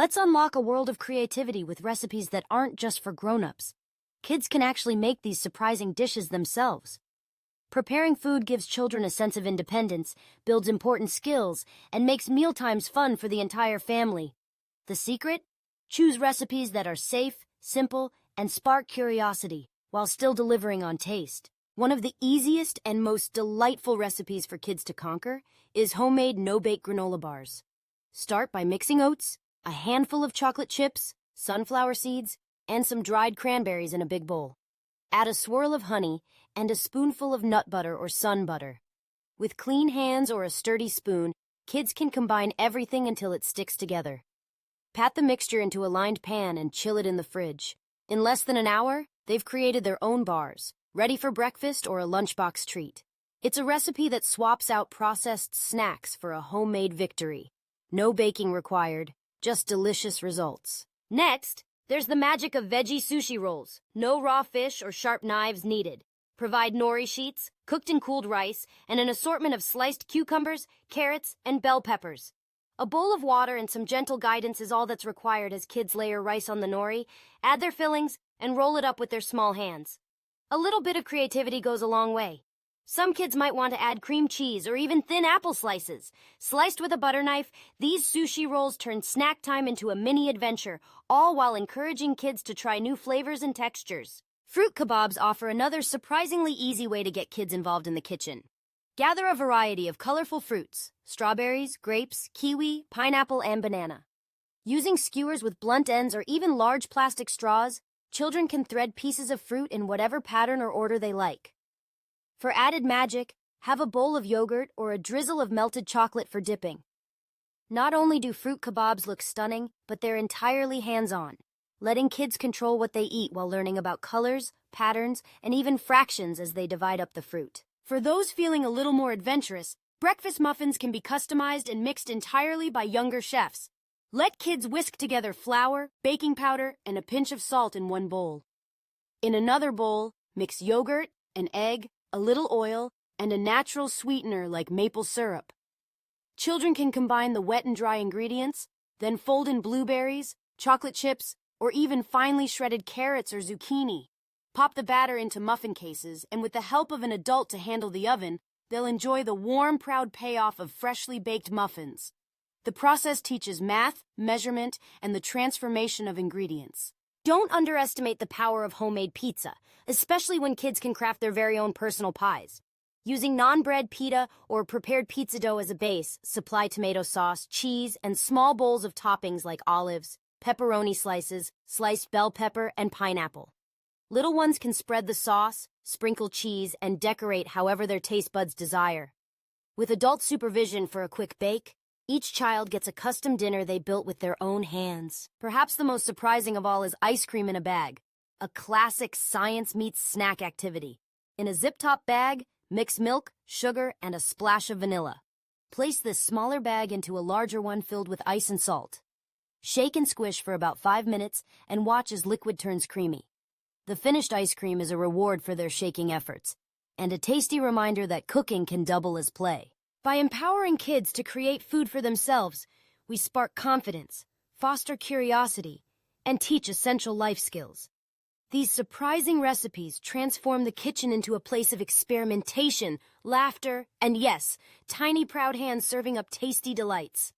Let's unlock a world of creativity with recipes that aren't just for grown-ups. Kids can actually make these surprising dishes themselves. Preparing food gives children a sense of independence, builds important skills, and makes mealtimes fun for the entire family. The secret? Choose recipes that are safe, simple, and spark curiosity, while still delivering on taste. One of the easiest and most delightful recipes for kids to conquer is homemade no-bake granola bars. Start by mixing oats, a handful of chocolate chips, sunflower seeds, and some dried cranberries in a big bowl. Add a swirl of honey and a spoonful of nut butter or sun butter. With clean hands or a sturdy spoon, kids can combine everything until it sticks together. Pat the mixture into a lined pan and chill it in the fridge. In less than an hour, they've created their own bars, ready for breakfast or a lunchbox treat. It's a recipe that swaps out processed snacks for a homemade victory. No baking required, just delicious results. Next, there's the magic of veggie sushi rolls. No raw fish or sharp knives needed. Provide nori sheets, cooked and cooled rice, and an assortment of sliced cucumbers, carrots, and bell peppers. A bowl of water and some gentle guidance is all that's required as kids layer rice on the nori, add their fillings, and roll it up with their small hands. A little bit of creativity goes a long way. Some kids might want to add cream cheese or even thin apple slices. Sliced with a butter knife, these sushi rolls turn snack time into a mini adventure, all while encouraging kids to try new flavors and textures. Fruit kebabs offer another surprisingly easy way to get kids involved in the kitchen. Gather a variety of colorful fruits: strawberries, grapes, kiwi, pineapple, and banana. Using skewers with blunt ends or even large plastic straws, children can thread pieces of fruit in whatever pattern or order they like. For added magic, have a bowl of yogurt or a drizzle of melted chocolate for dipping. Not only do fruit kebabs look stunning, but they're entirely hands-on, letting kids control what they eat while learning about colors, patterns, and even fractions as they divide up the fruit. For those feeling a little more adventurous, breakfast muffins can be customized and mixed entirely by younger chefs. Let kids whisk together flour, baking powder, and a pinch of salt in one bowl. In another bowl, mix yogurt, an egg, a little oil, and a natural sweetener like maple syrup. Children can combine the wet and dry ingredients, then fold in blueberries, chocolate chips, or even finely shredded carrots or zucchini. Pop the batter into muffin cases, and with the help of an adult to handle the oven, they'll enjoy the warm, proud payoff of freshly baked muffins. The process teaches math, measurement, and the transformation of ingredients. Don't underestimate the power of homemade pizza, especially when kids can craft their very own personal pies. Using non-bread pita or prepared pizza dough as a base, supply tomato sauce, cheese, and small bowls of toppings like olives, pepperoni slices, sliced bell pepper, and pineapple. Little ones can spread the sauce, sprinkle cheese, and decorate however their taste buds desire. With adult supervision for a quick bake, each child gets a custom dinner they built with their own hands. Perhaps the most surprising of all is ice cream in a bag, a classic science meets snack activity. In a zip-top bag, mix milk, sugar, and a splash of vanilla. Place this smaller bag into a larger one filled with ice and salt. Shake and squish for about 5 minutes and watch as liquid turns creamy. The finished ice cream is a reward for their shaking efforts, and a tasty reminder that cooking can double as play. By empowering kids to create food for themselves, we spark confidence, foster curiosity, and teach essential life skills. These surprising recipes transform the kitchen into a place of experimentation, laughter, and yes, tiny proud hands serving up tasty delights.